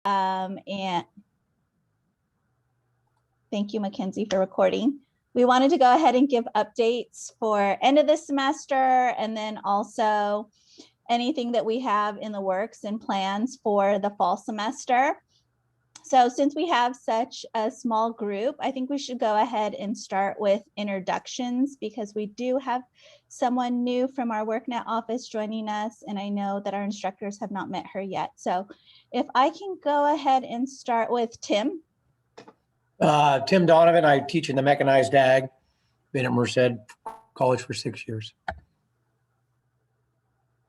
And thank you, Mackenzie, for recording. We wanted to go ahead and give updates for end of the semester and then also anything that we have in the works and plans for the fall semester. So since we have such a small group, I think we should go ahead and start with introductions because we do have someone new from our WorkNet office joining us, and I know that our instructors have not met her yet. So if I can go ahead and start with Tim. Tim Donovan, I teach in the mechanized ag, been at Merced College for 6 years.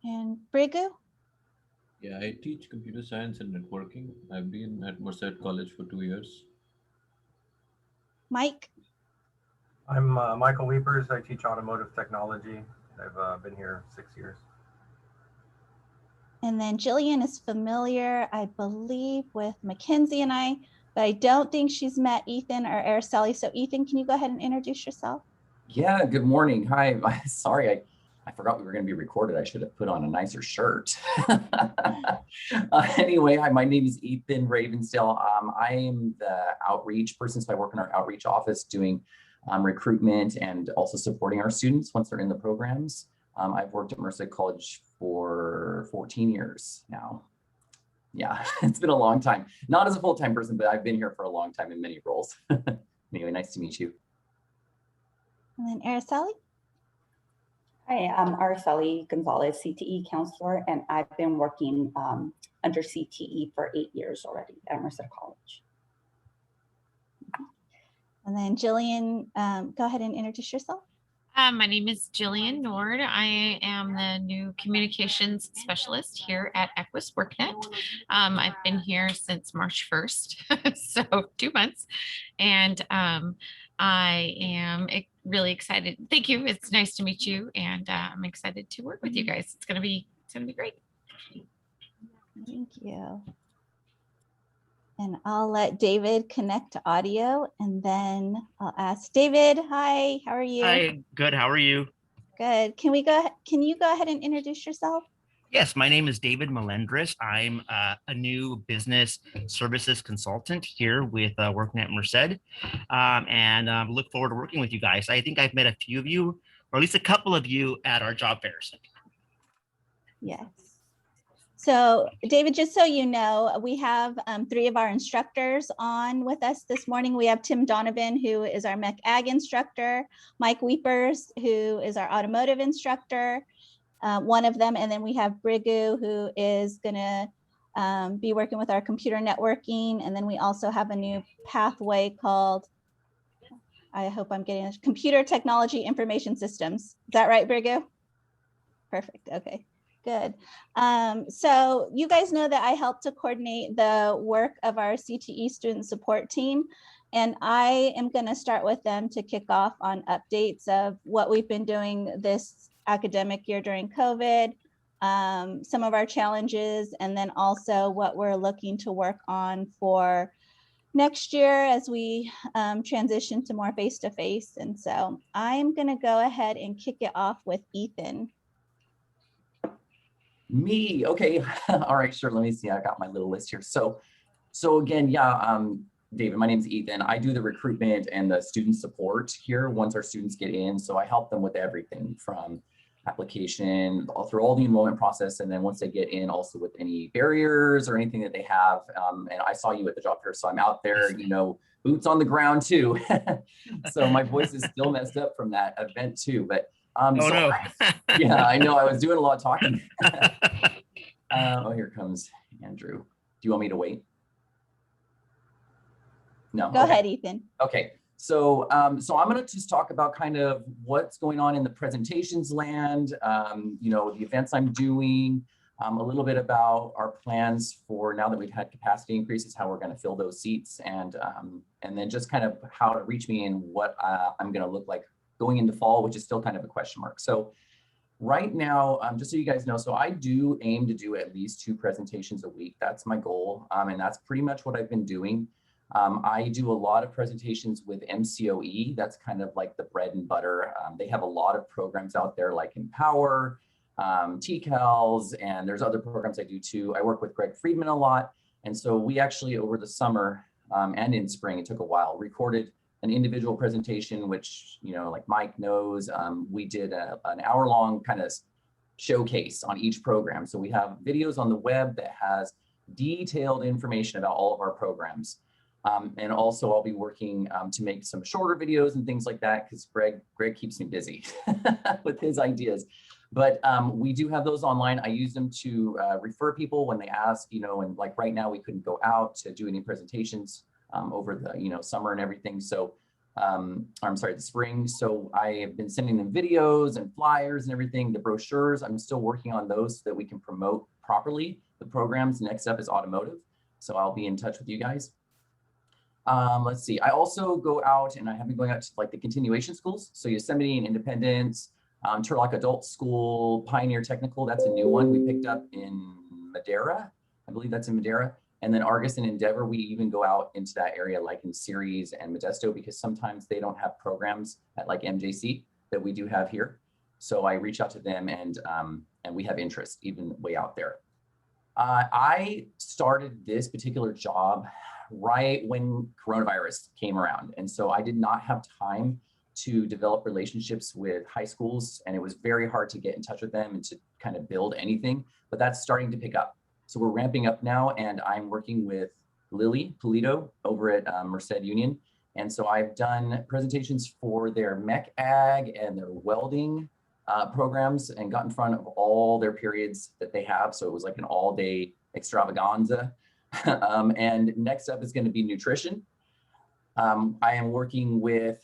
And Brigu? Yeah, I teach computer science and networking. I've been at Merced College for 2 years. Mike? I'm Michael Weepers. I teach automotive technology. I've been here 6 years. And then Jillian is familiar, I believe, with Mackenzie and I, but I don't think she's met Ethan or Araceli. So Ethan, can you go ahead and introduce yourself? Yeah, good morning. Hi, sorry, I forgot we were going to be recorded. I should have put on a nicer shirt. Anyway, hi, my name is Ethan Ravensdale. I am the outreach person, so I work in our outreach office doing recruitment and also supporting our students once they're in the programs. I've worked at Merced College for 14 years now. Yeah, it's been a long time. Not as a full-time person, but I've been here for a long time in many roles. Anyway, nice to meet you. And then Araceli? Hi, I'm Araceli Gonzalez, CTE counselor, and I've been working under CTE for 8 years already at Merced College. And then Jillian, go ahead and introduce yourself. My name is Jillian Nord. I am the new communications specialist here at Equus WorkNet. I've been here since March 1st, so 2 months. And I am really excited. Thank you. It's nice to meet you. And I'm excited to work with you guys. It's gonna be great. Thank you. And I'll let David connect to audio and then I'll ask David, hi, how are you? Hi, good, how are you? Good. Can you go ahead and introduce yourself? Yes, my name is David Melendres. I'm a new business services consultant here with WorkNet Merced, and look forward to working with you guys. I think I've met a few of you, or at least a couple of you at our job fairs. Yes. So David, just so you know, we have 3 of our instructors on with us this morning. We have Tim Donovan, who is our Mech Ag instructor, Mike Weepers, who is our automotive instructor, one of them, and then we have Brigu, who is gonna be working with our computer networking, and then we also have a new pathway called, I hope I'm getting this, Computer Technology Information Systems. Is that right, Brigu? Perfect, okay. Good. So you guys know that I help to coordinate the work of our CTE student support team, and I am going to start with them to kick off on updates of what we've been doing this academic year during COVID, some of our challenges, and then also what we're looking to work on for next year as we transition to more face-to-face. And so I'm going to go ahead and kick it off with Ethan. Me, okay. All right, sure. Let me see. I got my little list here. So again, yeah, David, my name is Ethan. I do the recruitment and the student support here once our students get in. So I help them with everything from application through all the enrollment process. And then once they get in, also with any barriers or anything that they have. And I saw you at the job fair, so I'm out there, you know, boots on the ground too. So my voice is still messed up from that event too. But no. Yeah, I know. I was doing a lot of talking. Oh, here comes Andrew. Do you want me to wait? No. Go ahead, Ethan. Okay. So I'm going to just talk about kind of what's going on in the presentations land, you know, the events I'm doing, a little bit about our plans for now that we've had capacity increases, how we're going to fill those seats, and then just kind of how to reach me and what I'm going to look like going into fall, which is still kind of a question mark. So right now, just so you guys know, so I do aim to do at least 2 presentations a week. That's my goal. And that's pretty much what I've been doing. I do a lot of presentations with MCOE. That's kind of like the bread and butter. They have a lot of programs out there like Empower, TCALs, and there's other programs I do too. I work with Greg Friedman a lot. And so we actually, over the summer and in spring, it took a while, recorded an individual presentation, which, you know, like Mike knows, we did an hour-long kind of showcase on each program. So we have videos on the web that has detailed information about all of our programs. And also I'll be working to make some shorter videos and things like that, because Greg keeps me busy with his ideas. But we do have those online. I use them to refer people when they ask, you know, and like right now we couldn't go out to do any presentations over the, you know, summer and everything. So I'm sorry, the spring. So I have been sending them videos and flyers and everything, the brochures. I'm still working on those so that we can promote properly the programs. Next up is automotive. So I'll be in touch with you guys. Let's see. I also go out, and I have been going out to like the continuation schools. So Yosemite and Independence, Turlock Adult School, Pioneer Technical. That's a new one we picked up in Madera. I believe that's in Madera. And then Argus and Endeavor, we even go out into that area like in Ceres and Modesto, because sometimes they don't have programs at like MJC that we do have here. So I reach out to them, and we have interest even way out there. I started this particular job right when coronavirus came around. And so I did not have time to develop relationships with high schools, and it was very hard to get in touch with them and to kind of build anything, but that's starting to pick up. So we're ramping up now, and I'm working with Lily Polito over at Merced Union. And so I've done presentations for their mech ag and their welding programs, and got in front of all their periods that they have. So it was like an all-day extravaganza. And next up is going to be nutrition. I am working with,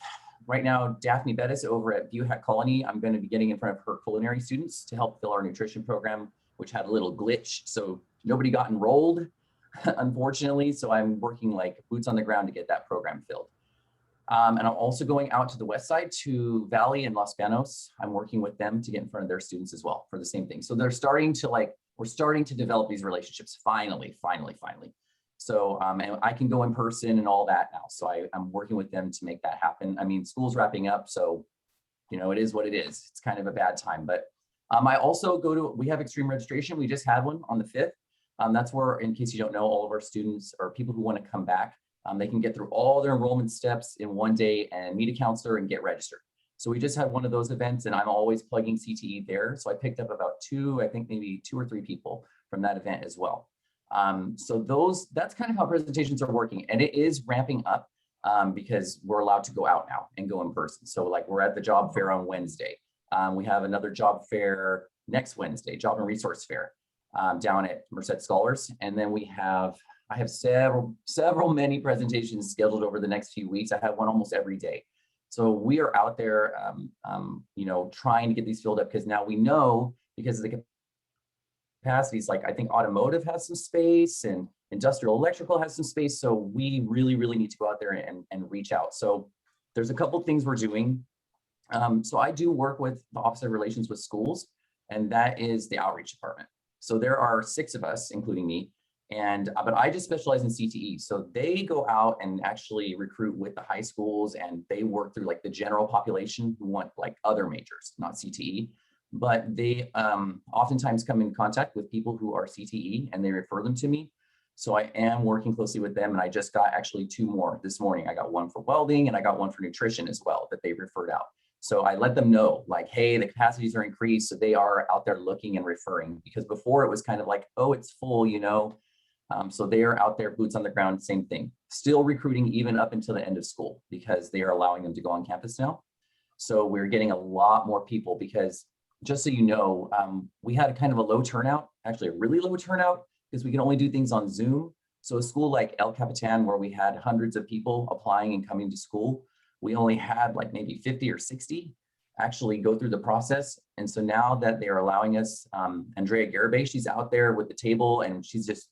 right now, Daphne Bettis over at Buhat Colony. I'm going to be getting in front of her culinary students to help fill our nutrition program, which had a little glitch. So nobody got enrolled, unfortunately. So I'm working like boots on the ground to get that program filled. And I'm also going out to the west side to Valley and Los Banos. I'm working with them to get in front of their students as well for the same thing. So they're starting to like, we're starting to develop these relationships finally. So and I can go in person and all that now. So I'm working with them to make that happen. I mean, school's wrapping up, so you know, it is what it is. It's kind of a bad time, but I also go to, we have extreme registration. We just had one on the 5th. That's where, in case you don't know, all of our students or people who want to come back, they can get through all their enrollment steps in one day and meet a counselor and get registered. So we just had one of those events, and I'm always plugging CTE there. So I picked up about I think maybe 2 or 3 people from that event as well. So that's kind of how presentations are working, and it is ramping up because we're allowed to go out now and go in person. So like we're at the job fair on Wednesday. We have another job fair next Wednesday, job and resource fair down at Merced Scholars. And then I have many presentations scheduled over the next few weeks. I have one almost every day. So we are out there, you know, trying to get these filled up, because now we know, because of the capacities, like I think automotive has some space and industrial electrical has some space. So we really, really need to go out there and reach out. So there's a couple of things we're doing. So I do work with the Office of Relations with Schools, and that is the outreach department. So there are 6 of us, including me, but I just specialize in CTE. So they go out and actually recruit with the high schools, and they work through like the general population who want like other majors, not CTE. But they oftentimes come in contact with people who are CTE, and they refer them to me. So I am working closely with them, and I just got actually 2 more this morning. I got one for welding, and I got one for nutrition as well that they referred out. So I let them know, like, hey, the capacities are increased. So they are out there looking and referring, because before it was kind of like, oh, it's full, you know. So they are out there, boots on the ground, same thing. Still recruiting even up until the end of school, because they are allowing them to go on campus now. So we're getting a lot more people, because just so you know, we had a kind of a low turnout, actually a really low turnout, because we can only do things on Zoom. So a school like El Capitan, where we had hundreds of people applying and coming to school, we only had like maybe 50 or 60 actually go through the process. And so now that they're allowing us, Andrea Garibay, she's out there with the table, and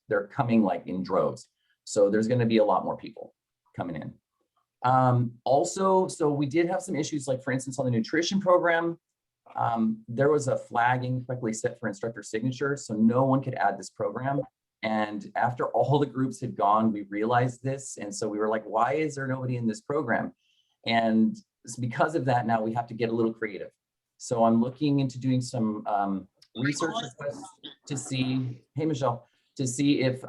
they're coming like in droves. So there's going to be a lot more people coming in. Also, so we did have some issues, like for instance, on the nutrition program, there was a flag incorrectly set for instructor signature, so no one could add this program. And after all the groups had gone, we realized this. And so we were like, why is there nobody in this program? And because of that, now we have to get a little creative. So I'm looking into doing some research requests to see, hey, Michelle, to see if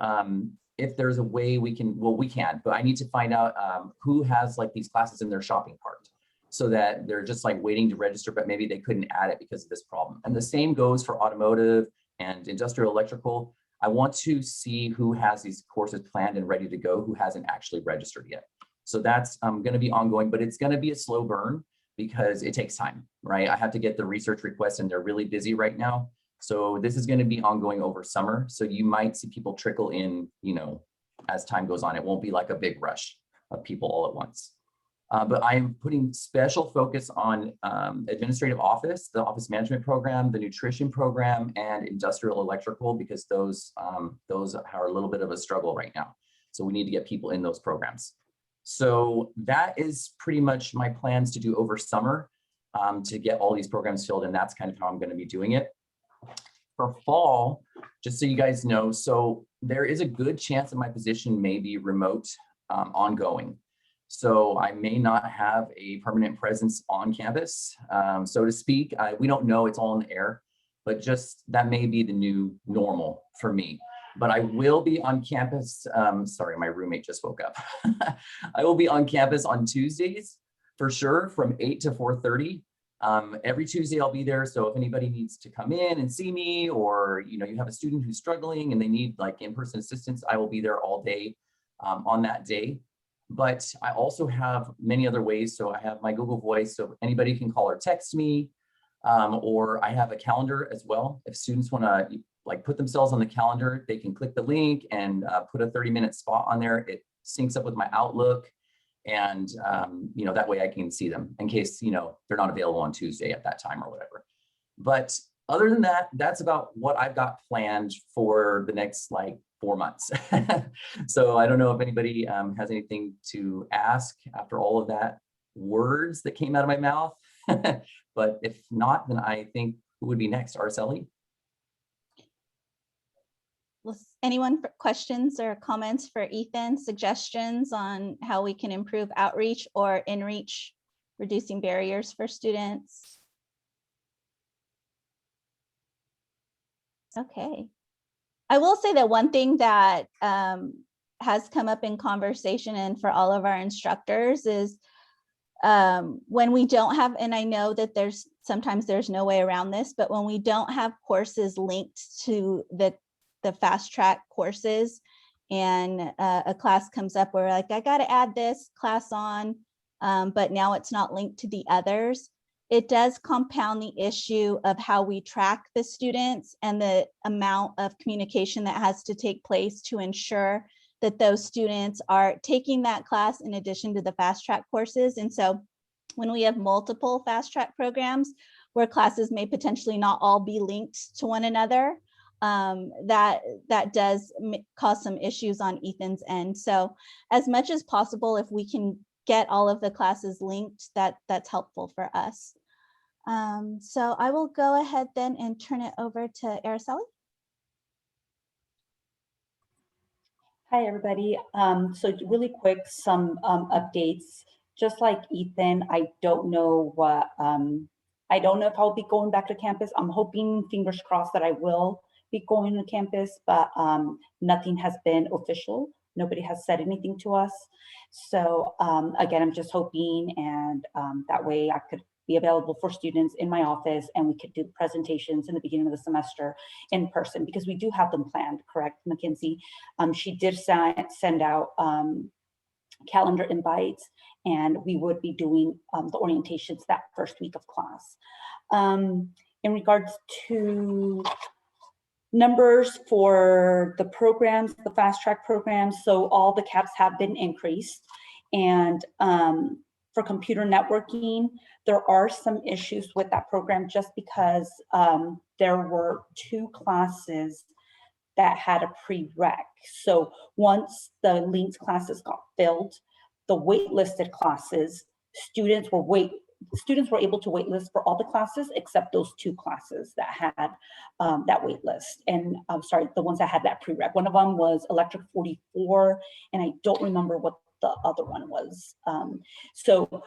if there's a way we can, well, we can, but I need to find out who has like these classes in their shopping cart, so that they're just like waiting to register, but maybe they couldn't add it because of this problem. And the same goes for automotive and industrial electrical. I want to see who has these courses planned and ready to go, who hasn't actually registered yet. So that's going to be ongoing, but it's going to be a slow burn because it takes time, right? I have to get the research requests and they're really busy right now. So this is going to be ongoing over summer. So you might see people trickle in, you know, as time goes on. It won't be like a big rush of people all at once. But I'm putting special focus on administrative office, the office management program, the nutrition program, and industrial electrical, because those are a little bit of a struggle right now. So we need to get people in those programs. So that is pretty much my plans to do over summer to get all these programs filled. And that's kind of how I'm going to be doing it. For fall, just so you guys know, so there is a good chance that my position may be remote ongoing. So I may not have a permanent presence on campus, so to speak. We don't know, it's all in the air, but just that may be the new normal for me. But I will be on campus. Sorry, my roommate just woke up. I will be on campus on Tuesdays for sure from 8 to 4:30. Every Tuesday I'll be there. So if anybody needs to come in and see me, or you have a student who's struggling and they need like in-person assistance, I will be there all day on that day. But I also have many other ways. So I have my Google Voice, so anybody can call or text me, or I have a calendar as well. If students want to like put themselves on the calendar, they can click the link and put a 30-minute spot on there. It syncs up with my Outlook, and that way I can see them in case they're not available on Tuesday at that time or whatever. But other than that, that's about what I've got planned for the next like 4 months. So I don't know if anybody has anything to ask after all of that words that came out of my mouth. But if not, then I think who would be next? Araceli? Anyone for questions or comments for Ethan, suggestions on how we can improve outreach or in-reach, reducing barriers for students? Okay. I will say that one thing that has come up in conversation and for all of our instructors is when we don't have, and I know that sometimes there's no way around this, but when we don't have courses linked to the fast track courses, and a class comes up where like, I got to add this class on, but now it's not linked to the others, it does compound the issue of how we track the students and the amount of communication that has to take place to ensure that those students are taking that class in addition to the fast track courses. And so when we have multiple fast track programs where classes may potentially not all be linked to one another, that does cause some issues on Ethan's end. So as much as possible, if we can get all of the classes linked, that's helpful for us. So I will go ahead then and turn it over to Araceli. Hi, everybody. So really quick, some updates. Just like Ethan, I don't know if I'll be going back to campus. I'm hoping, fingers crossed, that I will be going to campus, but nothing has been official. Nobody has said anything to us. So again, I'm just hoping, and that way I could be available for students in my office, and we could do presentations in the beginning of the semester in person, because we do have them planned, correct, Mackenzie? She did send out calendar invites, and we would be doing the orientations that first week of class. In regards to numbers for the programs, the fast track programs, so all the caps have been increased. And for computer networking, there are some issues with that program, just because there were 2 classes that had a prereq. So once the linked classes got filled, the waitlisted classes, students were able to waitlist for all the classes except those 2 classes that had that waitlist. And I'm sorry, the ones that had that prereq. One of them was Electric 44, and I don't remember what the other one was. So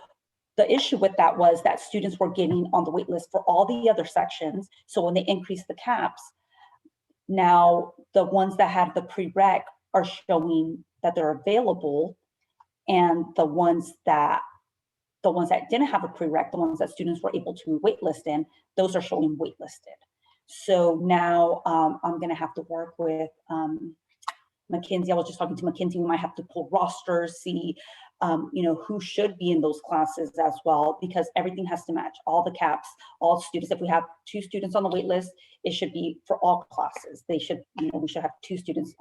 the issue with that was that students were getting on the wait list for all the other sections. So when they increased the caps, now the ones that had the prereq are showing that they're available, and the ones that didn't have a prereq, the ones that students were able to waitlist in, those are showing waitlisted. So now I'm going to have to work with Mackenzie. I was just talking to Mackenzie. We might have to pull rosters, see, who should be in those classes as well, because everything has to match. All the caps, all students. If we have 2 students on the wait list, it should be for all classes. They should, we should have 2 students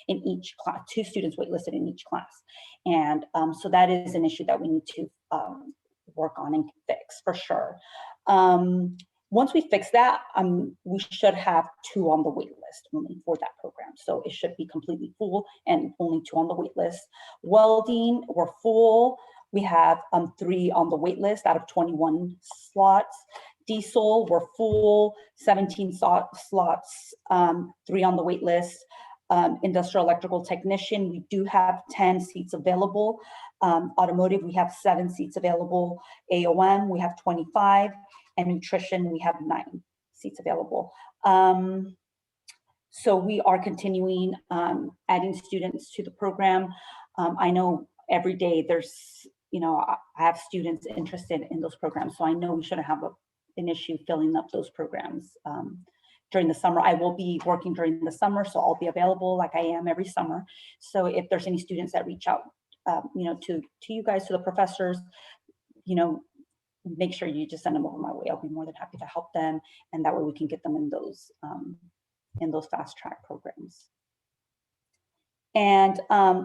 in each class, 2 students waitlisted in each class. And so that is an issue that we need to work on and fix for sure. Once we fix that, we should have 2 on the wait list only for that program. So it should be completely full and only 2 on the wait list. Welding, we're full. We have 3 on the wait list out of 21 slots. Diesel, we're full, 17 slots, 3 on the wait list. Industrial electrical technician, we do have 10 seats available. Automotive, we have 7 seats available. AOM, we have 25. And nutrition, we have 9 seats available. So we are continuing adding students to the program. I know every day there's, I have students interested in those programs. So I know we shouldn't have an issue filling up those programs during the summer. I will be working during the summer, so I'll be available like I am every summer. So if there's any students that reach out, to you guys, to the professors, make sure you just send them over my way. I'll be more than happy to help them, and that way we can get them in those fast track programs. And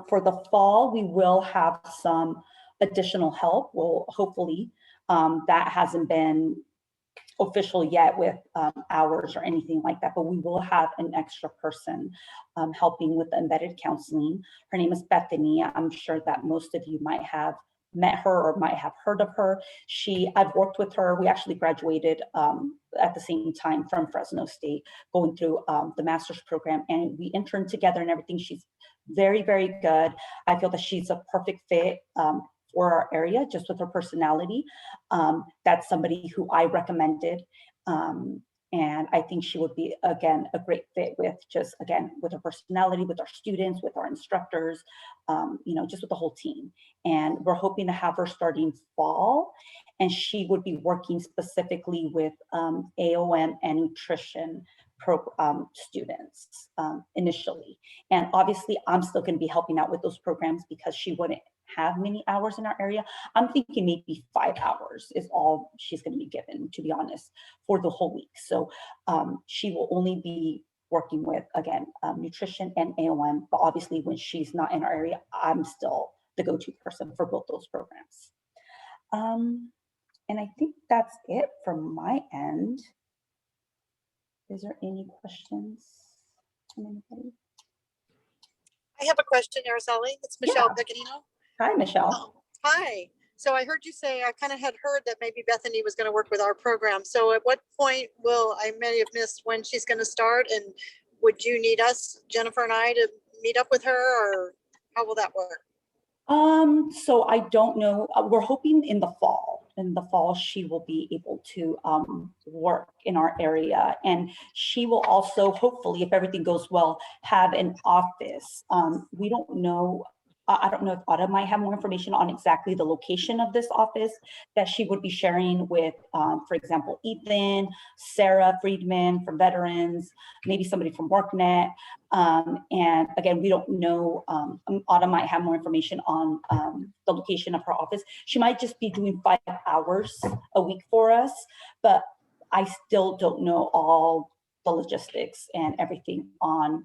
for the fall, we will have some additional help. Well, hopefully that hasn't been official yet with hours or anything like that, but we will have an extra person helping with the embedded counseling. Her name is Bethany. I'm sure that most of you might have met her or might have heard of her. I've worked with her. We actually graduated at the same time from Fresno State, going through the master's program, and we interned together and everything. She's very, very good. I feel that she's a perfect fit for our area, just with her personality. That's somebody who I recommended. And I think she would be, again, a great fit with with her personality, with our students, with our instructors, just with the whole team. And we're hoping to have her starting fall. And she would be working specifically with AOM and nutrition students initially. And obviously, I'm still going to be helping out with those programs because she wouldn't have many hours in our area. I'm thinking maybe 5 hours is all she's going to be given, to be honest, for the whole week. So she will only be working with, again, nutrition and AOM, but obviously when she's not in our area, I'm still the go-to person for both those programs. And I think that's it from my end. Is there any questions from anybody? I have a question, Araceli. It's Michelle Piccanino. Hi, Michelle. Hi. So I heard you say, I kind of had heard that maybe Bethany was going to work with our program. So at what point I may have missed when she's going to start, and would you need us, Jennifer and I, to meet up with her, or how will that work? So I don't know. We're hoping in the fall. In the fall, she will be able to work in our area, and she will also, hopefully, if everything goes well, have an office. We don't know. I don't know if Autumn might have more information on exactly the location of this office that she would be sharing with, for example, Ethan, Sarah Friedman from Veterans, maybe somebody from WorkNet. And again, we don't know. Autumn might have more information on the location of her office. She might just be doing 5 hours a week for us, but I still don't know all the logistics and everything on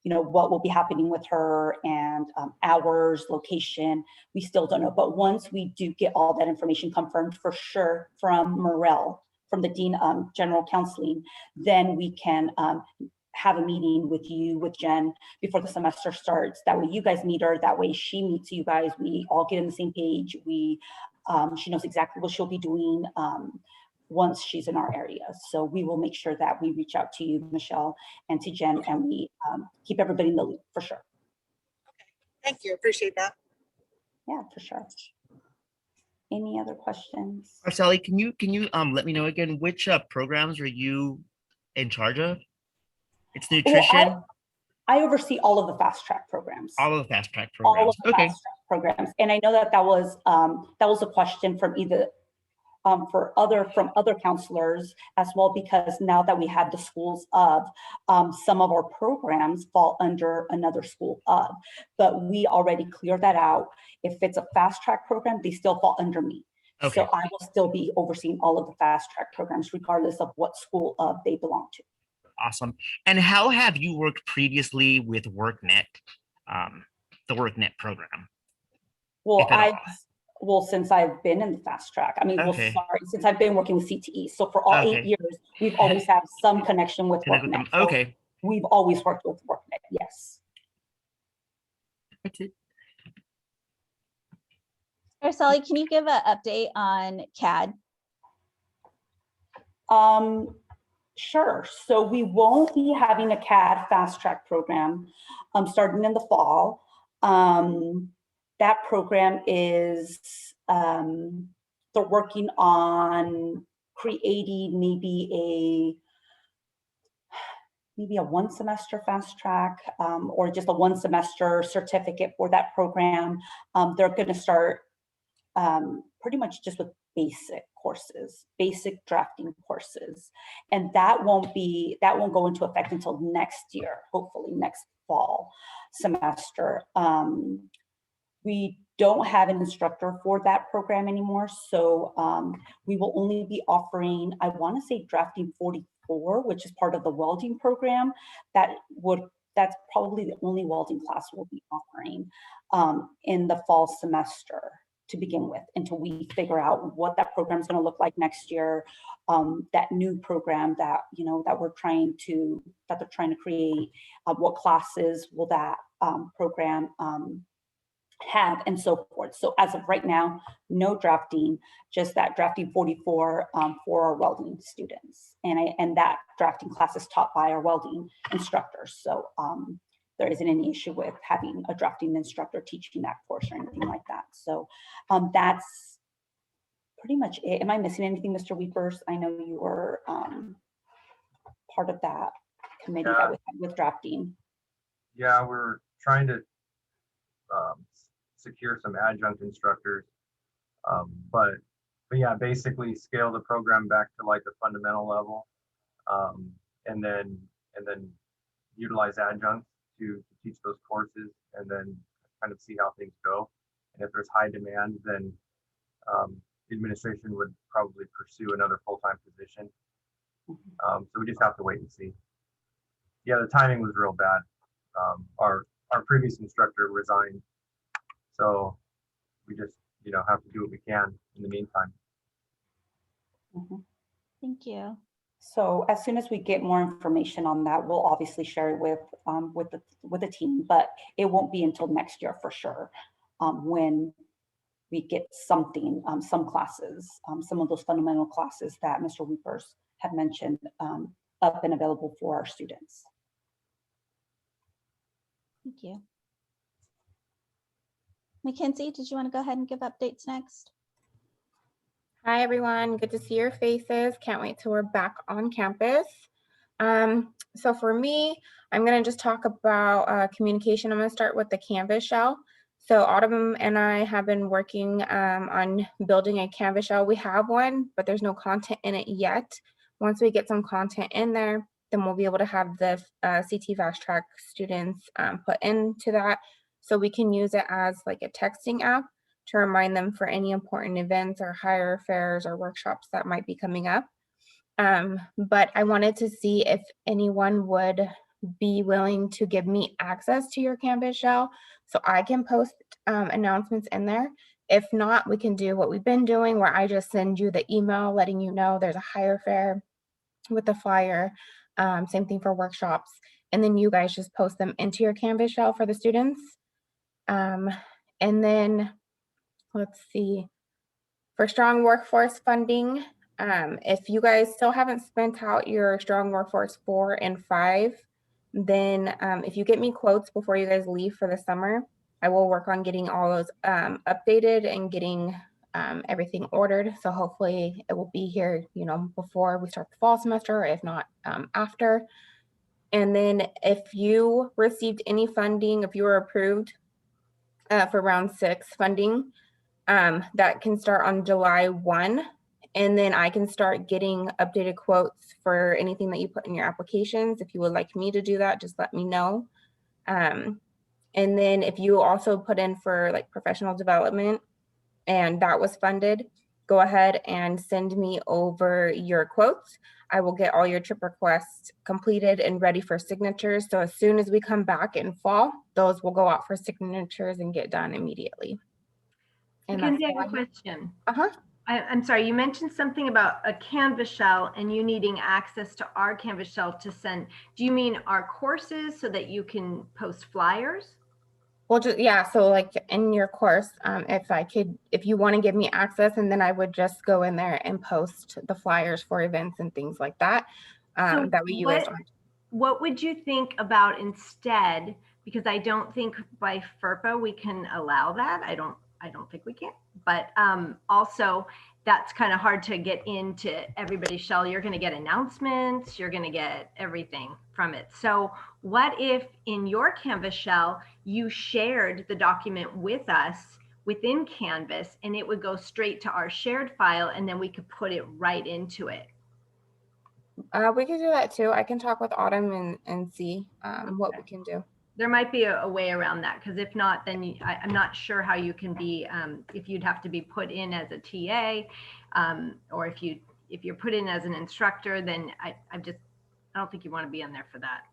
what will be happening with her and hours, location. We still don't know. But once we do get all that information confirmed for sure from Morel, from the Dean General Counseling, then we can have a meeting with you, with Jen, before the semester starts. That way you guys meet her. That way she meets you guys. We all get on the same page. She knows exactly what she'll be doing once she's in our area. So we will make sure that we reach out to you, Michelle, and to Jen, and we keep everybody in the loop for sure. Okay, thank you, appreciate that. Yeah, for sure. Any other questions? Araceli, can you let me know again, which programs are you in charge of? It's nutrition. I oversee all of the fast track programs. All of the fast track All programs. of the Okay. fast track programs. And I know that was a question from either from other counselors as well, because now that we have the schools of, some of our programs fall under another school of, but we already cleared that out. If it's a fast track program, they still fall under me. Okay. So I will still be overseeing all of the fast track programs, regardless of what school of they belong to. Awesome. And how have you worked previously with WorkNet, the WorkNet program? Well, if at all? since I've been in the fast track, I mean, Okay. since I've been working with CTE. So for all Okay. 8 years, we've always had some connection with Connect with WorkNet. them. So Okay. we've always worked with WorkNet, yes. That's it. Araceli, can you give an update on CAD? Sure. So we won't be having a CAD fast track program starting in the fall. That program is, they're working on creating maybe a 1 semester fast track, or just a 1 semester certificate for that program. They're going to start pretty much just with basic courses, basic drafting courses. And that won't go into effect until next year, hopefully next fall semester. We don't have an instructor for that program anymore. So we will only be offering, I want to say drafting 44, which is part of the welding program. That's probably the only welding class we'll be offering in the fall semester to begin with, until we figure out what that program is going to look like next year. That new program that, that they're trying to create, what classes will that program have, and so forth. So as of right now, no drafting, just that drafting 44 for our welding students. And that drafting class is taught by our welding instructors. So there isn't any issue with having a drafting instructor teaching that course or anything like that. So that's pretty much it. Am I missing anything, Mr. Weepers? I know you were part of that committee that we had with drafting. Yeah, we're trying to secure some adjunct instructors, but yeah, basically scale the program back to like a fundamental level, and then utilize adjuncts to teach those courses, and then kind of see how things go. And if there's high demand, then the administration would probably pursue another full-time position. So we just have to wait and see. Yeah, the timing was real bad. Our previous instructor resigned, so we just have to do what we can in the meantime. Thank you. So as soon as we get more information on that, we'll obviously share it with the team, but it won't be until next year for sure, when we get something, some classes, some of those fundamental classes that Mr. Weepers had mentioned, up and available for our students. Thank you. Mackenzie, did you want to go ahead and give updates next? Hi, everyone. Good to see your faces. Can't wait till we're back on campus. So for me, I'm going to just talk about communication. I'm going to start with the Canvas shell. So Autumn and I have been working on building a Canvas shell. We have one, but there's no content in it yet. Once we get some content in there, then we'll be able to have the CT Fast Track students put into that, so we can use it as like a texting app to remind them for any important events or higher fairs or workshops that might be coming up. But I wanted to see if anyone would be willing to give me access to your Canvas shell so I can post announcements in there. If not, we can do what we've been doing, where I just send you the email letting you know there's a higher fair with the flyer. Same thing for workshops. And then you guys just post them into your Canvas shell for the students. And then let's see, for strong workforce funding, if you guys still haven't spent out your strong workforce 4 and 5, then if you get me quotes before you guys leave for the summer, I will work on getting all those updated and getting everything ordered. So hopefully it will be here, before we start the fall semester, or if not after. And then if you received any funding, if you were approved for round 6 funding, that can start on July 1. And then I can start getting updated quotes for anything that you put in your applications. If you would like me to do that, just let me know. And then if you also put in for like professional development and that was funded, go ahead and send me over your quotes. I will get all your trip requests completed and ready for signatures. So as soon as we come back in fall, those will go out for signatures and get done immediately. And Mackenzie, I that's have a all I have. question. Uh-huh. I'm sorry, you mentioned something about a Canvas shell and you needing access to our Canvas shell to send. Do you mean our courses so that you can post flyers? Well, just, yeah, so like in your course, if you want to give me access, and then I would just go in there and post the flyers for events and things like that. So that way you guys don't. what would you think about instead? Because I don't think by FERPA we can allow that. I don't think we can. But also that's kind of hard to get into everybody's shell. You're going to get announcements. You're going to get everything from it. So what if in your Canvas shell, you shared the document with us within Canvas and it would go straight to our shared file and then we could put it right into it? We can do that too. I can talk with Autumn and see what we can do. There might be a way around that, because if not, then I'm not sure how you can be, if you'd have to be put in as a TA, or if you're put in as an instructor, then I don't think you want to be in there for that.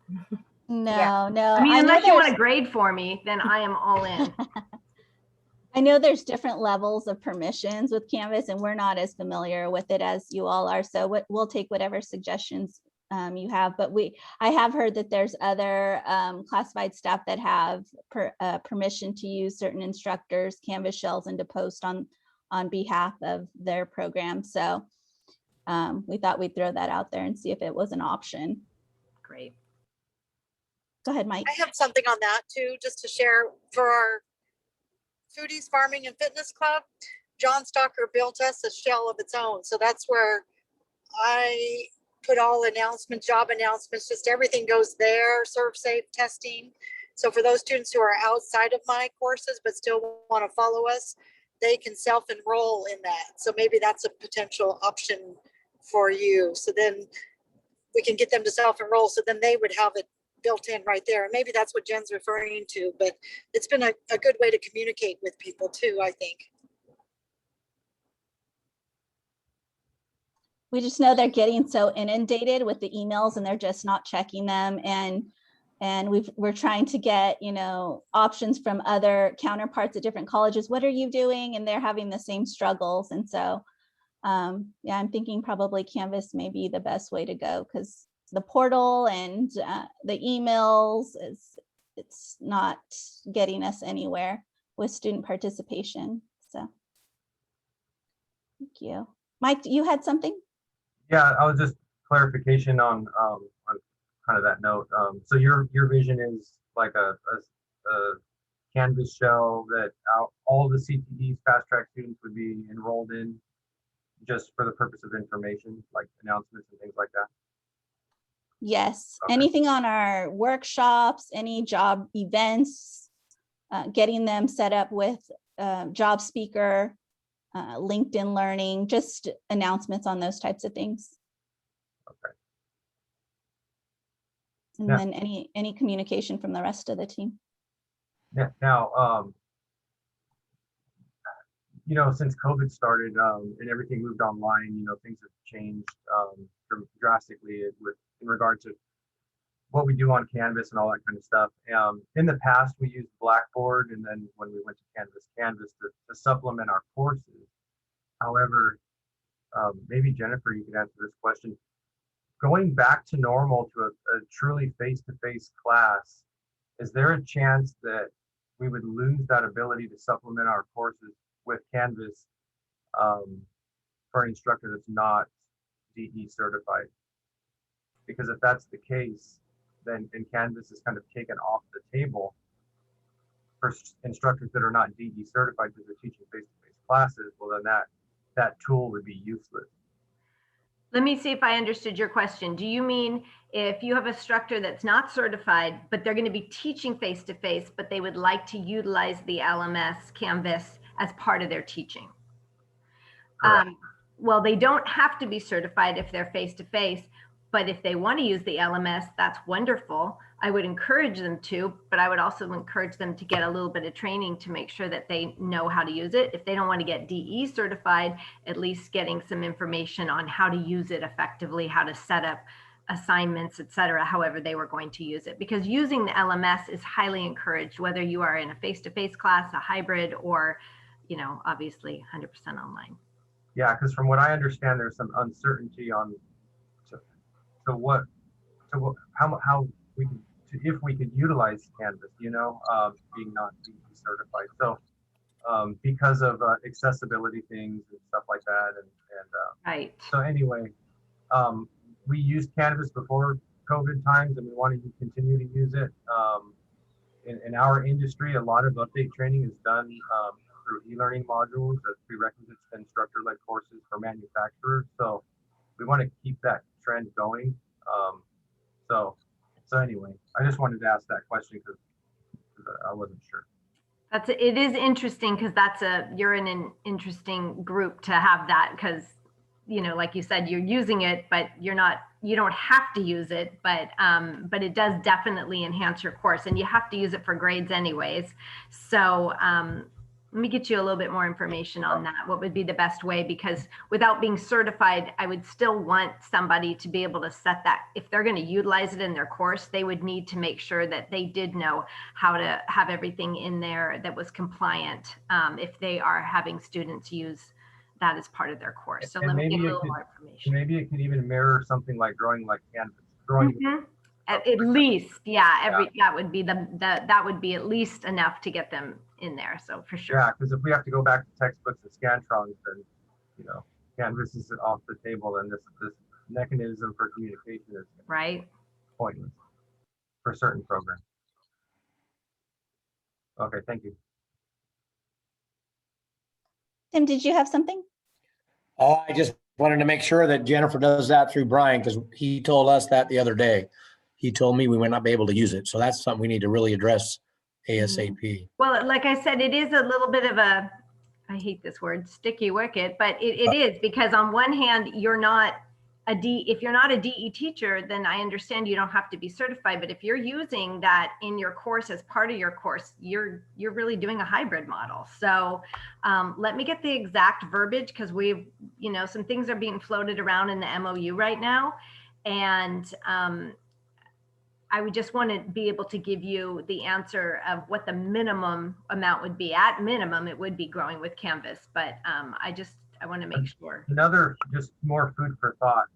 No, Yeah. no. I mean, know unless you want there's- to grade for me, then I am all in. I know there's different levels of permissions with Canvas, and we're not as familiar with it as you all are. So we'll take whatever suggestions you have. But I have heard that there's other classified staff that have permission to use certain instructors' Canvas shells and to post on behalf of their program. So we thought we'd throw that out there and see if it was an option. Great. Go ahead, Mike. I have something on that too, just to share for our Foodies Farming and Fitness Club. John Stalker built us a shell of its own. So that's where I put all announcements, job announcements, just everything goes there, serve safe testing. So for those students who are outside of my courses, but still want to follow us, they can self-enroll in that. So maybe that's a potential option for you. So then we can get them to self-enroll. So then they would have it built in right there. And maybe that's what Jen's referring to, but it's been a good way to communicate with people too, I think. We just know they're getting so inundated with the emails and they're just not checking them. And we're trying to get, options from other counterparts at different colleges. What are you doing? And they're having the same struggles. And so, yeah, I'm thinking probably Canvas may be the best way to go, because the portal and the emails it's not getting us anywhere with student participation. So thank you. Mike, you had something? Yeah, I was just clarification on kind of that note. So your vision is like a Canvas shell that all the CTE fast track students would be enrolled in, just for the purpose of information, like announcements and things like that. Yes, Okay. anything on our workshops, any job events, getting them set up with job speaker, LinkedIn Learning, just announcements on those types of things. Okay. And Yeah. then any communication from the rest of the team. Yeah. Now, since COVID started and everything moved online, things have changed drastically in regard to what we do on Canvas and all that kind of stuff. In the past, we used Blackboard, and then when we went to Canvas to supplement our courses. However, maybe Jennifer, you could answer this question. Going back to normal to a truly face-to-face class, is there a chance that we would lose that ability to supplement our courses with Canvas for an instructor that's not DE certified? Because if that's the case, then Canvas is kind of taken off the table for instructors that are not DE certified because they're teaching face-to-face classes. Well, then that tool would be useless. Let me see if I understood your question. Do you mean if you have a instructor that's not certified, but they're going to be teaching face-to-face, but they would like to utilize the LMS Canvas as part of their teaching? Correct. Well, they don't have to be certified if they're face-to-face, but if they want to use the LMS, that's wonderful. I would encourage them to, but I would also encourage them to get a little bit of training to make sure that they know how to use it. If they don't want to get DE certified, at least getting some information on how to use it effectively, how to set up assignments, etc., however they were going to use it. Because using the LMS is highly encouraged, whether you are in a face-to-face class, a hybrid, or, you know, obviously 100% online. Yeah, because from what I understand, there's some uncertainty on how we can, if we could utilize Canvas, you know, being not being certified. So because of accessibility things and stuff like that, and Right. so anyway, we used Canvas before COVID times, and we want to continue to use it. In our industry, a lot of update training is done through e-learning modules as prerequisites to instructor-led courses for manufacturers. So we want to keep that trend going. So anyway, I just wanted to ask that question because I wasn't sure. It is interesting because you're in an interesting group to have that, because, you know, like you said, you're using it, but you don't have to use it, but it does definitely enhance your course, and you have to use it for grades anyways. So let me get you a little bit more information on that. What would be the best way? Because without being certified, I would still want somebody to be able to set that. If they're going to utilize it in their course, they would need to make sure that they did know how to have everything in there that was compliant, if they are having students use that as part of their course. So let me get a little more information. Maybe it could even mirror something like drawing like Canvas. Drawing. At least, yeah, that would be that would be at least enough to get them in there. So for sure. Yeah, because if we have to go back to textbooks and Scantrons, then, you know, Canvas is off the table, and this mechanism for communication is right pointless for certain programs. Okay, thank you. Tim, did you have something? I just wanted to make sure that Jennifer does that through Brian, because he told us that the other day. He told me we would not be able to use it. So that's something we need to really address ASAP. Well, like I said, it is a little bit of a, I hate this word, sticky wicket, but it is, because on one hand, if you're not a DE teacher, then I understand you don't have to be certified. But if you're using that in your course as part of your course, you're really doing a hybrid model. So let me get the exact verbiage, because we've, you know, some things are being floated around in the MOU right now. And I would just want to be able to give you the answer of what the minimum amount would be. At minimum, it would be growing with Canvas, but I want to make sure. Another, just more food for thought.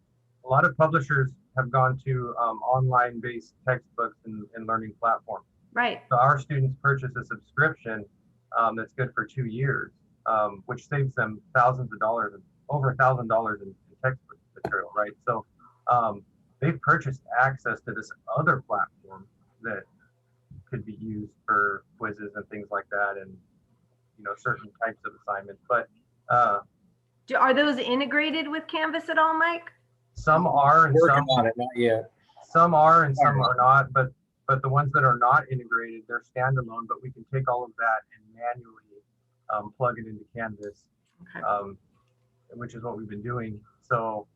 A lot of publishers have gone to online-based textbooks and learning platforms. Right. So our students purchase a subscription that's good for 2 years, which saves them thousands of dollars, over $1,000 in textbook material, right? So they've purchased access to this other platform that could be used for quizzes and things like that, and, you know, certain types of assignments. But are those integrated with Canvas at all, Mike? Some are, and Working on it, not yet. Some are, and some are not. But the ones that are not integrated, they're standalone. But we can take all of that and manually plug it into Canvas, okay. Which is what we've been doing. So,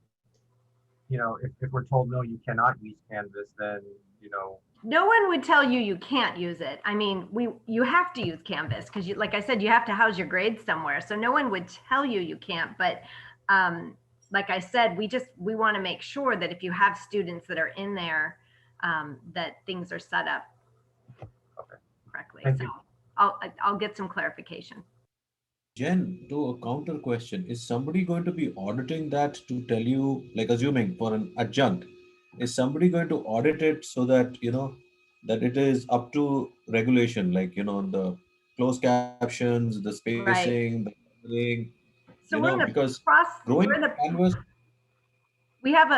you know, if we're told no, you cannot use Canvas, then, you know. No one would tell you can't use it. I mean, you have to use Canvas, because you, like I said, you have to house your grades somewhere. So no one would tell you can't. But like I said, we want to make sure that if you have students that are in there, that things are set up correctly. Thank so you. I'll get some clarification. Jen, to a counter question, is somebody going to be auditing that to tell you, like assuming for an adjunct, is somebody going to audit it so that, you know, that it is up to regulation, like, you know, the closed captions, the spacing, the coloring, So you we're know, in because we're in the Canvas. We have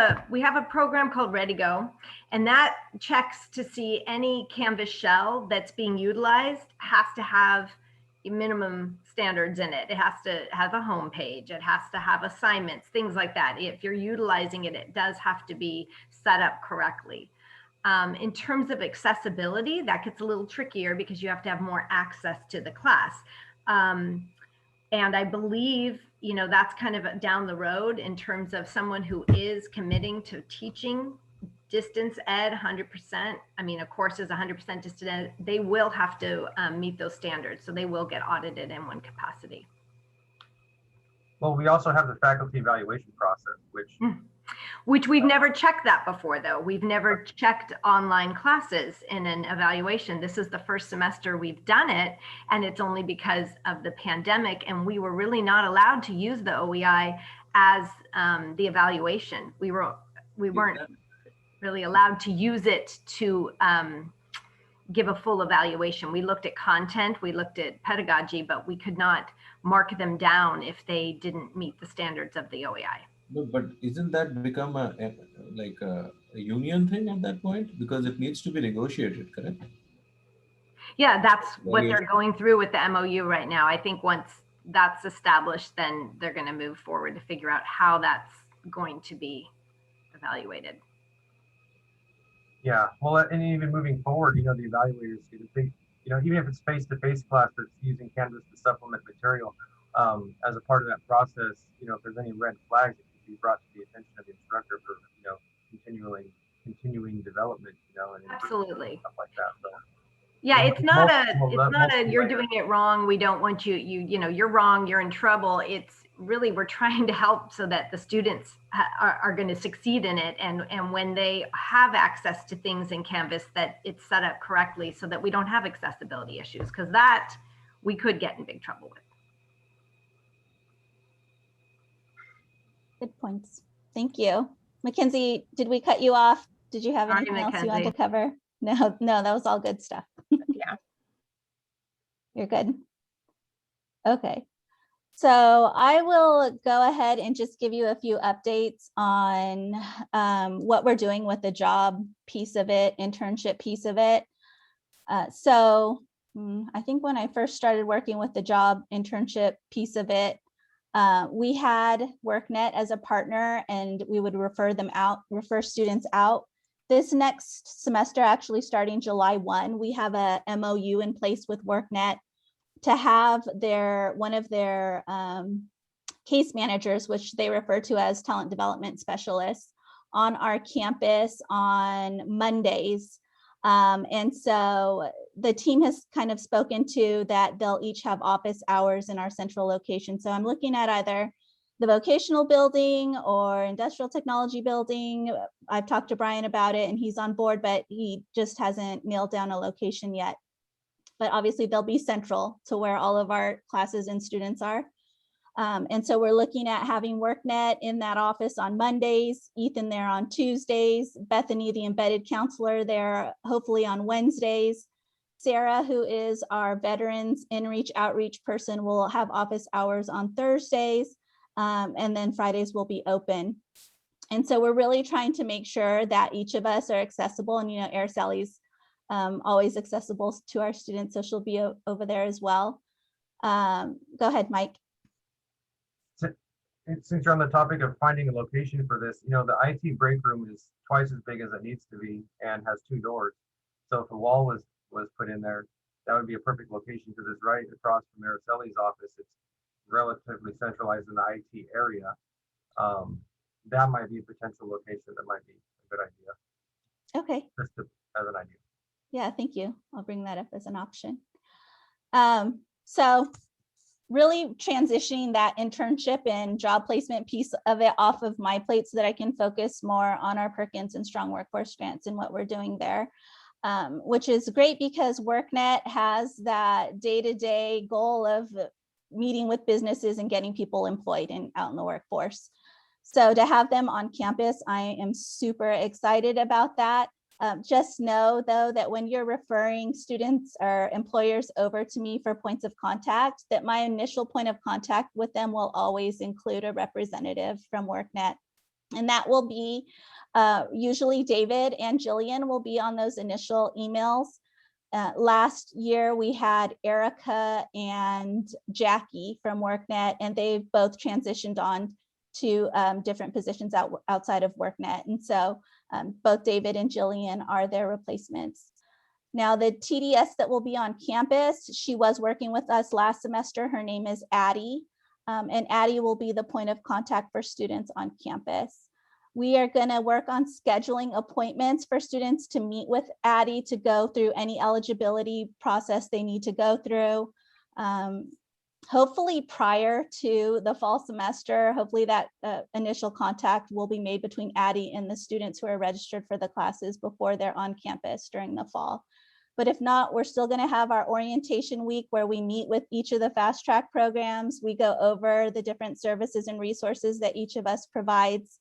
a program called ReadyGo, and that checks to see any Canvas shell that's being utilized has to have minimum standards in it. It has to have a home page. It has to have assignments, things like that. If you're utilizing it, it does have to be set up correctly. In terms of accessibility, that gets a little trickier because you have to have more access to the class. And I believe, you know, that's kind of down the road in terms of someone who is committing to teaching distance ed 100%. I mean, a course is 100% distance ed. They will have to meet those standards. So they will get audited in one capacity. Well, we also have the faculty evaluation process, which we've never checked that before, though. We've never checked online classes in an evaluation. This is the first semester we've done it, and it's only because of the pandemic, and we were really not allowed to use the OEI as the evaluation. We weren't really allowed to use it to give a full evaluation. We looked at content, we looked at pedagogy, but we could not mark them down if they didn't meet the standards of the OEI. No, but isn't that become a union thing at that point? Because it needs to be negotiated, correct? Yeah, that's what they're going through with the MOU right now. I think once that's established, then they're going to move forward to figure out how that's going to be evaluated. Yeah, well, and even moving forward, you know, the evaluators get a big, you know, even if it's face-to-face class that's using Canvas to supplement material, as a part of that process, you know, if there's any red flags, it can be brought to the attention of the instructor for, you know, continuing development, you know, and absolutely stuff like that. So, yeah, it's not a you're doing it wrong, we don't want you, you know, you're wrong, you're in trouble. It's really, we're trying to help so that the students are going to succeed in it. And when they have access to things in Canvas, that it's set up correctly so that we don't have accessibility issues, because that we could get in big trouble with. Good points. Thank you. Mackenzie, did we cut you off? Did you have anything else you wanted to cover? No, that was all good stuff. Yeah. You're good. Okay. So I will go ahead and just give you a few updates on what we're doing with the job piece of it, internship piece of it. So I think when I first started working with the job internship piece of it, we had WorkNet as a partner, and we would refer students out. This next semester, actually starting July 1, we have a MOU in place with WorkNet to have one of their case managers, which they refer to as talent development specialists, on our campus on Mondays. And so the team has kind of spoken to that they'll each have office hours in our central location. So I'm looking at either the vocational building or industrial technology building. I've talked to Brian about it and he's on board, but he just hasn't nailed down a location yet. But obviously they'll be central to where all of our classes and students are. And so we're looking at having WorkNet in that office on Mondays, Ethan there on Tuesdays, Bethany, the embedded counselor, there hopefully on Wednesdays. Sarah, who is our veterans in-reach outreach person, will have office hours on Thursdays, and then Fridays will be open. And so we're really trying to make sure that each of us are accessible, and you know, Air Sally's always accessible to our students, so she'll be over there as well. Go ahead, Mike. Since you're on the topic of finding a location for this, you know, the IT break room is twice as big as it needs to be and has 2 doors. So if a wall was put in there, that would be a perfect location because it's right across from Maricelli's office. It's relatively centralized in the IT area. That might be a potential location that might be a good idea. Okay. Just as an idea. Yeah, thank you. I'll bring that up as an option. So really transitioning that internship and job placement piece of it off of my plate so that I can focus more on our Perkins and Strong Workforce grants and what we're doing there, which is great because WorkNet has that day-to-day goal of meeting with businesses and getting people employed and out in the workforce. So to have them on campus, I am super excited about that. Just know though that when you're referring students or employers over to me for points of contact, that my initial point of contact with them will always include a representative from WorkNet. And that will be usually David and Jillian will be on those initial emails. Last year, we had Erica and Jackie from WorkNet, and they both transitioned on to different positions outside of WorkNet. And so both David and Jillian are their replacements. Now, the TDS that will be on campus, she was working with us last semester. Her name is Addie, and Addie will be the point of contact for students on campus. We are going to work on scheduling appointments for students to meet with Addie to go through any eligibility process they need to go through. Hopefully prior to the fall semester, hopefully that initial contact will be made between Addie and the students who are registered for the classes before they're on campus during the fall. But if not, we're still going to have our orientation week where we meet with each of the fast track programs. We go over the different services and resources that each of us provides.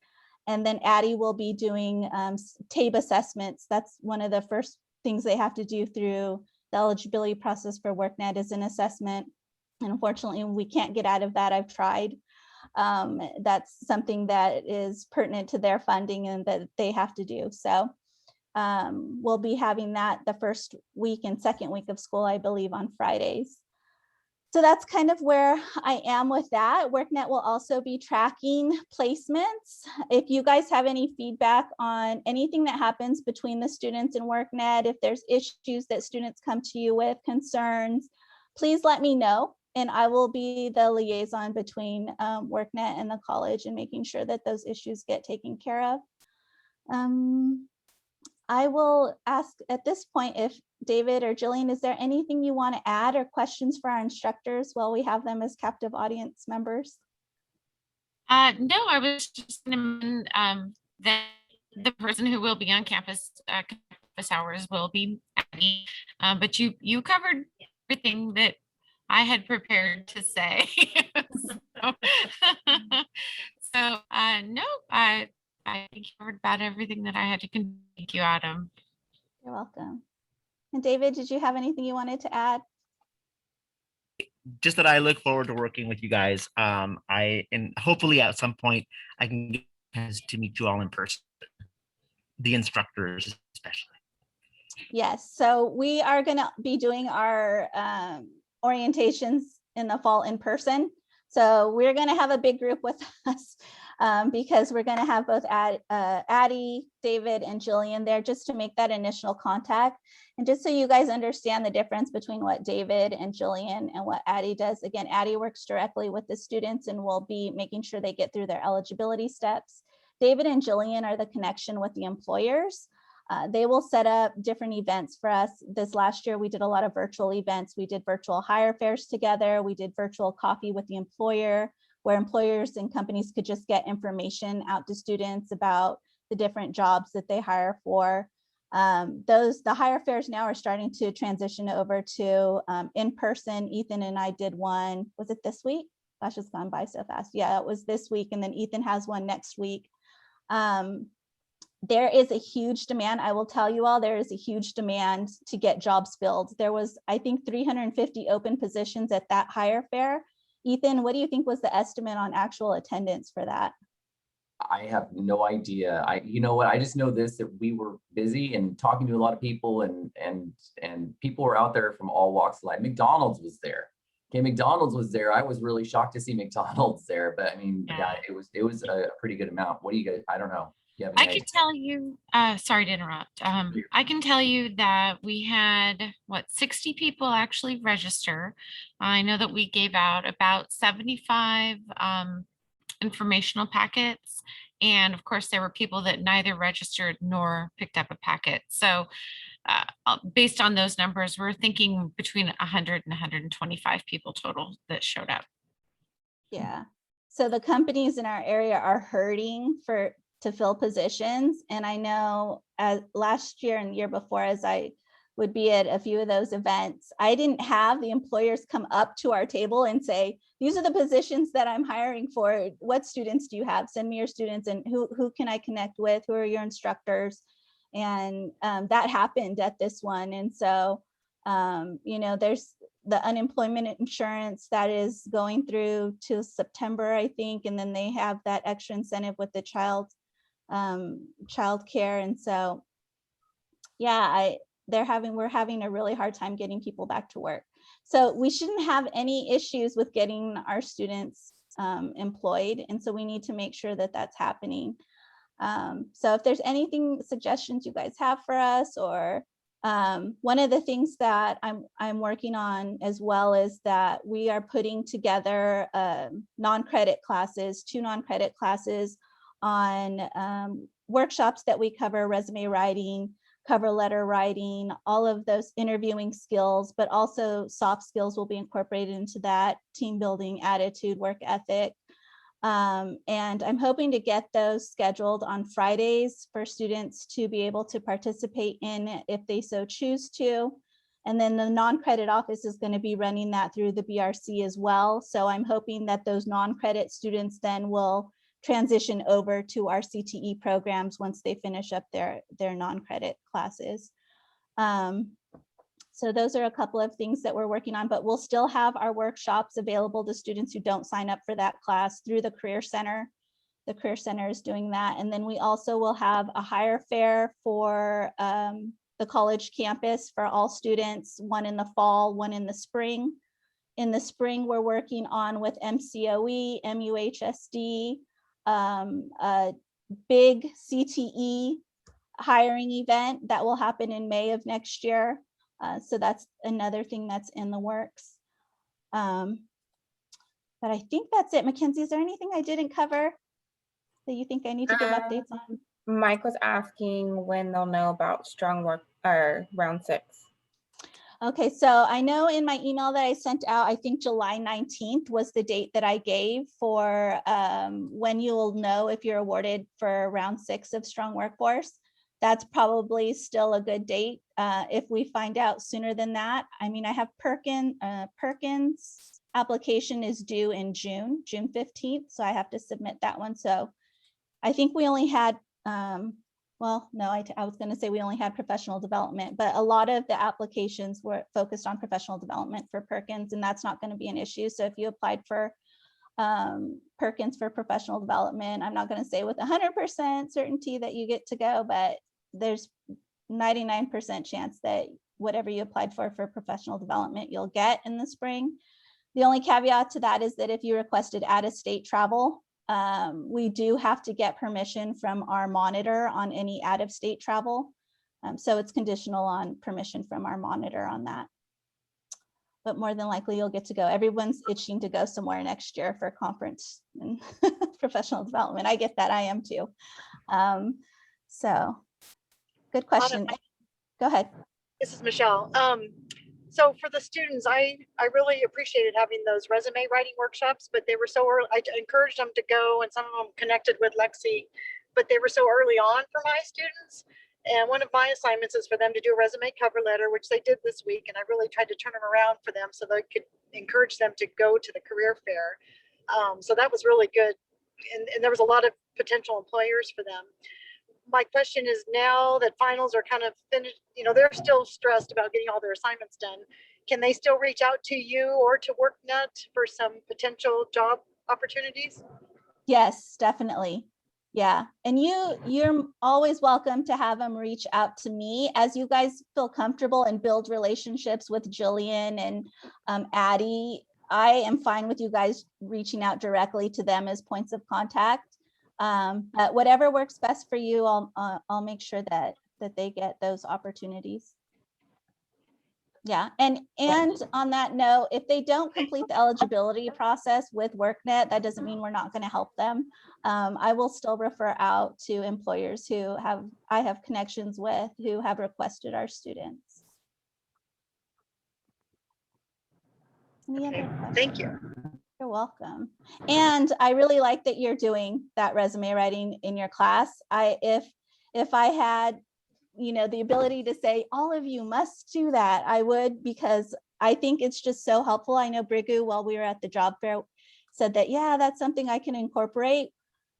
And then Addie will be doing TABE assessments. That's one of the first things they have to do through the eligibility process for WorkNet is an assessment. And unfortunately, we can't get out of that. I've tried. That's something that is pertinent to their funding and that they have to do. So we'll be having that the first week and second week of school, I believe, on Fridays. So that's kind of where I am with that. WorkNet will also be tracking placements. If you guys have any feedback on anything that happens between the students and WorkNet, if there's issues that students come to you with, concerns, please let me know. And I will be the liaison between WorkNet and the college and making sure that those issues get taken care of. I will ask at this point if David or Jillian, is there anything you want to add or questions for our instructors while we have them as captive audience members? No, I was just going to that the person who will be on campus hours will be Abby, but you covered everything that I had prepared to say. so no, I think you covered about everything that I had to convey. Thank you, Adam. You're welcome. And David, did you have anything you wanted to add? Just that I look forward to working with you guys. And hopefully at some point I can get to meet you all in person, the instructors especially. Yes, so we are going to be doing our orientations in the fall in person. So we're going to have a big group with us because we're going to have both Addie, David, and Jillian there just to make that initial contact. And just so you guys understand the difference between what David and Jillian and what Addie does. Again, Addie works directly with the students and will be making sure they get through their eligibility steps. David and Jillian are the connection with the employers. They will set up different events for us. This last year, we did a lot of virtual events. We did virtual hire fairs together. We did virtual coffee with the employer, where employers and companies could just get information out to students about the different jobs that they hire for. The hire fairs now are starting to transition over to in-person. Ethan and I did one, was it this week? Gosh, it's gone by so fast. Yeah, it was this week. And then Ethan has one next week. There is a huge demand. I will tell you all, there is a huge demand to get jobs filled. There was, I think, 350 open positions at that hire fair. Ethan, what do you think was the estimate on actual attendance for that? I have no idea. You know what? I just know this, that we were busy and talking to a lot of people, and people were out there from all walks of life. McDonald's was there. Okay, McDonald's was there. I was really shocked to see McDonald's there, but I mean, yeah, it was a pretty good amount. What do you guys? I don't know. I can tell you, sorry to interrupt. I can tell you that we had, 60 people actually register. I know that we gave out about 75 informational packets. And of course, there were people that neither registered nor picked up a packet. So based on those numbers, we're thinking between 100 and 125 people total that showed up. Yeah. So the companies in our area are hurting to fill positions. And I know as last year and the year before, as I would be at a few of those events, I didn't have the employers come up to our table and say, these are the positions that I'm hiring for. What students do you have? Send me your students, and who can I connect with? Who are your instructors? And that happened at this one. And so, there's the unemployment insurance that is going through to September, I think. And then they have that extra incentive with the child care. And so, yeah, we're having a really hard time getting people back to work. So we shouldn't have any issues with getting our students employed. And so we need to make sure that that's happening. So if there's anything, suggestions you guys have for us, or one of the things that I'm working on as well is that we are putting together non-credit classes, 2 non-credit classes on workshops that we cover: resume writing, cover letter writing, all of those interviewing skills, but also soft skills will be incorporated into that: team building, attitude, work ethic. And I'm hoping to get those scheduled on Fridays for students to be able to participate in if they so choose to. And then the non-credit office is going to be running that through the BRC as well. So I'm hoping that those non-credit students then will transition over to our CTE programs once they finish up their non-credit classes. So those are a couple of things that we're working on, but we'll still have our workshops available to students who don't sign up for that class through the Career Center. The Career Center is doing that. And then we also will have a higher fare for the college campus for all students, one in the fall, one in the spring. In the spring, we're working on with MCOE, MUHSD, a big CTE hiring event that will happen in May of next year. So that's another thing that's in the works. But I think that's it. Mackenzie, is there anything I didn't cover that you think I need to give updates on? Mike was asking when they'll know about strong work or round 6. Okay, so I know in my email that I sent out, I think July 19th was the date that I gave for when you'll know if you're awarded for round 6 of Strong Workforce. That's probably still a good date. If we find out sooner than that, I mean, I have Perkins application is due in June 15th. So I have to submit that one. So I think we only had, well, no, I was going to say we only had professional development, but a lot of the applications were focused on professional development for Perkins, and that's not going to be an issue. So if you applied for Perkins for professional development, I'm not going to say with 100% certainty that you get to go, but there's 99% chance that whatever you applied for professional development, you'll get in the spring. The only caveat to that is that if you requested out-of-state travel, we do have to get permission from our monitor on any out-of-state travel. So it's conditional on permission from our monitor on that. But more than likely you'll get to go. Everyone's itching to go somewhere next year for a conference and professional development. I get that, I am too. So good question. Go ahead. This is Michelle. So for the students, I really appreciated having those resume writing workshops, but they were so early. I encouraged them to go, and some of them connected with Lexi, but they were so early on for my students. And one of my assignments is for them to do a resume cover letter, which they did this week. And I really tried to turn them around for them so they could encourage them to go to the career fair. So that was really good. And there was a lot of potential employers for them. My question is, now that finals are kind of finished, you know, they're still stressed about getting all their assignments done. Can they still reach out to you or to WorkNet for some potential job opportunities? Yes, definitely. Yeah. And you're always welcome to have them reach out to me as you guys feel comfortable and build relationships with Jillian and Addie. I am fine with you guys reaching out directly to them as points of contact. But whatever works best for you, I'll make sure that they get those opportunities. Yeah, and on that note, if they don't complete the eligibility process with WorkNet, that doesn't mean we're not going to help them. I will still refer out to employers who I have connections with who have requested our students. Any other questions? Thank you. You're welcome. And I really like that you're doing that resume writing in your class. If I had, you know, the ability to say all of you must do that, I would, because I think it's just so helpful. I know Brigu, while we were at the job fair, said that, yeah, that's something I can incorporate,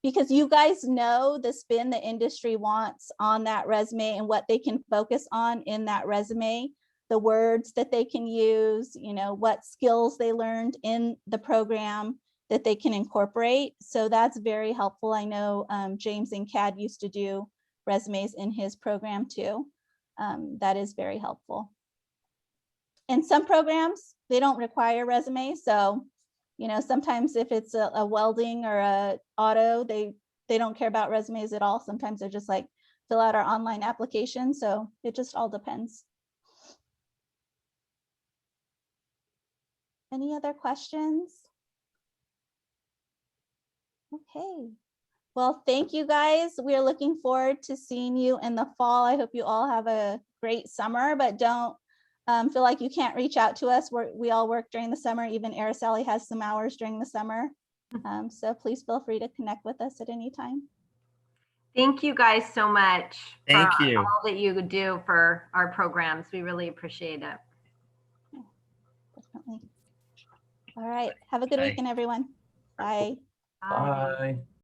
because you guys know the spin the industry wants on that resume and what they can focus on in that resume, the words that they can use, you know, what skills they learned in the program that they can incorporate. So that's very helpful. I know James and CAD used to do resumes in his program too. that is very helpful. In some programs, they don't require resumes. So, you know, sometimes if it's a welding or a auto, they don't care about resumes at all. Sometimes they're just like, fill out our online application. So it just all depends. Any other questions? Okay. Well, thank you guys. We are looking forward to seeing you in the fall. I hope you all have a great summer, but don't feel like you can't reach out to us. We all work during the summer. Even Araceli has some hours during the summer. So please feel free to connect with us at any time. Thank you guys so much Thank for you. all that you do for our programs. We really appreciate it. Definitely. All right. Have a good Bye. weekend, everyone. Bye. Bye. Bye.